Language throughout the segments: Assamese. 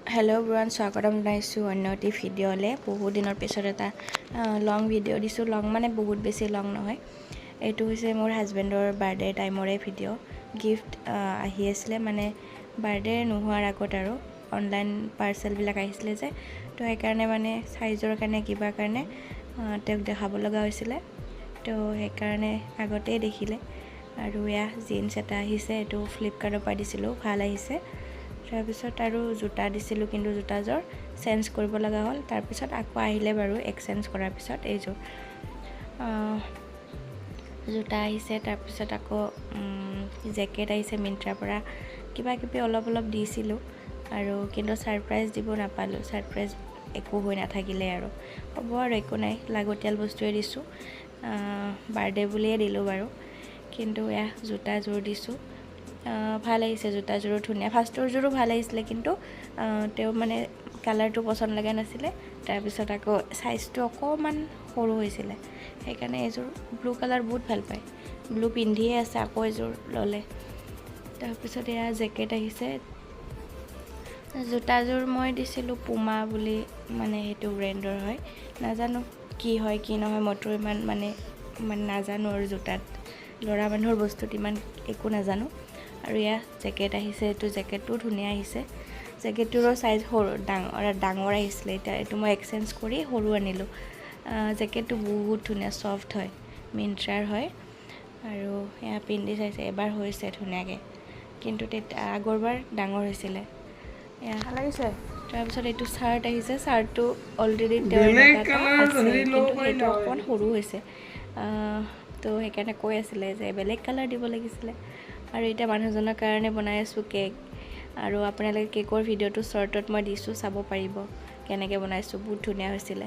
हेलो एवरीवन स्वागतम जनाइছোঁ অন্য এটি ভিডিঅ'লে বহুত দিনৰ পিছত এটা লং ভিডিঅ' দিছোঁ লং মানে বহুত বেছি লং নহয় এইটো হৈছে মোৰ হাজবেণ্ডৰ বাৰ্থডে টাইমৰে ভিডিঅ' গিফ্ট আহি আছিল মানে বাৰ্থডে নোহোৱাৰ আগত আৰু অনলাইন পাৰ্সেল বিলাক আহিছিল যে তো এই কাৰণে মানে সাইজৰ কাৰণে কিবা কাৰণে তেওঁক দেখাব লগা হৈছিল তো এই কাৰণে আগতেই দেখিলে আৰু ইয়া জিন্স এটা আহিছে এটো ফ্লিপকাৰ্টৰ পৰা দিছিলোঁ ভাল আহিছে তাৰ পিছত আৰু জোতা দিছিলোঁ কিন্তু জোতাজোৰ চেঞ্জ কৰিব লগা হ'ল তাৰ পিছত আকৌ আহিলে বাৰু এক্সচেঞ্জ কৰাৰ পিছত এইজোৰ জোতা আহিছে তাৰ পিছত আকৌ জেকেট আহিছে মিন্ত্ৰাৰ পৰা কিবা কিবি অলপ দিছিলোঁ আৰু কিন্তু সাৰপ্ৰাইজ দিব নাপালোঁ সাৰপ্ৰাইজ একো হৈ নাথাকিলে আৰু হ'ব আৰু একো নাই লাগতিয়াল বস্তুৱে দিছোঁ বাৰ্থডে বুলিয়ে দিলোঁ বাৰু কিন্তু এয়া জোতাজোৰ দিছোঁ ভাল আহিছে জোতাজোৰো ধুনীয়া ফাৰ্ষ্টৰ জোৰো ভাল আহিছিলে কিন্তু তেও মানে কালাৰটো পছন্দ লগা নাছিলে তাৰ পিছত আকৌ সাইজটো অকমান সৰু হৈছিল সেইকাৰণে এজোৰ ব্লু কালাৰ বহুত ভাল পায় ব্লু পিন্ধিয়ে আছে আকৌ এজোৰ ললে তাৰ পিছত এয়া জেকেট আহিছে জোতাজোৰ মই দিছিলোঁ পুমা বুলি মানে হেতু ব্ৰ্যান্ডৰ হয় নাজানো কি হয় কি নহয় মটো ইমান মানে নাজানো আৰু জোতাত লৰা মানুহৰ বস্তুত ইমান একো নাজানো আৰু ইয়া জেকেট আহিছে এটো জেকেটটো ধুনীয়া আহিছে জেকেটটোৰ সাইজ ডাঙৰ আহিছিল এটা এটো মই এক্সচেঞ্জ কৰি সৰু আনিলোঁ জেকেটটো বহুত ধুনীয়া সফট হয় মিন্ত্ৰাৰ হয় আৰু ইয়া পিন্ধি চাইছে এবাৰ হৈছে ধুনীয়াকৈ কিন্তু আগৰবাৰ ডাঙৰ হৈছিল ইয়া ভাল লাগিছে তাৰ পিছত এটো শাৰ্ট আহিছে শাৰ্টটো অলৰেডি তেওঁৰ এটা আছে কিন্তু এটো অকণ সৰু হৈছে তো সেইকাৰণে কৈ আছিলে যে বেলেগ কালাৰ দিব লাগিছিল আৰু এটা মানুহজনৰ কাৰণে বনাই আছো কেক আৰু আপোনালোকে কেকৰ ভিডিঅ'টো শৰ্টত মই দিছো চাব পাৰিব কেনেকৈ বনাইছো বহুত ধুনীয়া হৈছিল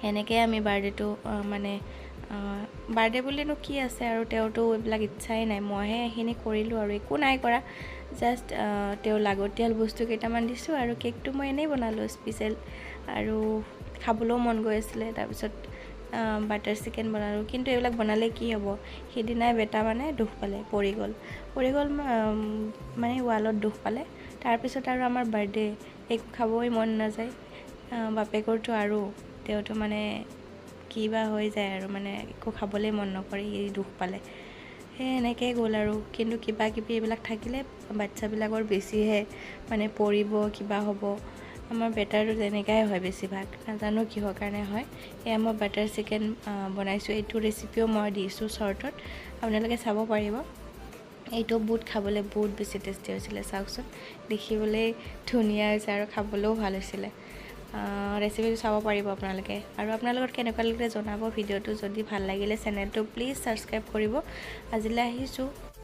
এনেকৈ আমি বাৰ্থডেটো মানে বাৰ্থডে বুলিনো কি আছে আৰু তেওঁটো এইবিলাক ইচ্ছাই নাই মইহে এখিনি কৰিলোঁ আৰু একো নাই কৰা জাস্ট তেওঁ লাগতিয়াল বস্তু কেইটামান দিছো আৰু কেকটো মই এনেই বনালোঁ স্পেশাল আৰু খাবলৈও মন গৈ আছিল তাৰ পিছত বাটাৰ চিকেন বনালোঁ কিন্তু এইবিলাক বনালে কি হ'ব হেদিনাই বেটা মানে দুখ পালে পৰি গল মানে ওয়ালত দুখ পালে তাৰ পিছত আৰু আমাৰ বাৰ্থডে একো খাবই মন নাযায় বাপেকৰটো আৰু তেওঁটো মানে কিবা হৈ যায় আৰু মানে একো খাবলৈ মন নকৰে এই দুখ পালে হে এনেকৈ গ'ল আৰু কিন্তু কিবা কিবি এইবিলাক থাকিলে বাচ্চাবিলাকৰ বেছিহে মানে পৰিব কিবা হ'ব আমাৰ বেটাৰটো তেনেকাই হয় বেছিভাগ নাজানো কিহৰ কাৰণে হয় এয়া মই বাটাৰ চিকেন বনাইছোঁ এইটো ৰেচিপিও মই দিছোঁ শৰ্টত আপোনালোকে চাব পাৰিব এইটো বহুত খাবলৈ বহুত বেছি টেষ্টি হৈছিল চাওকচোন দেখিবলৈ ধুনীয়া হৈছে আৰু খাবলৈও ভাল হৈছিল ৰেচিপিটো চাব পাৰিব আপোনালোকে আৰু আপোনালোকৰ কেনেকুৱা লাগিলে জনাব ভিডিঅ'টো যদি ভাল লাগিলে চেনেলটো প্লিজ সাবস্ক্ৰাইব কৰিব আজিলৈ আহিছোঁ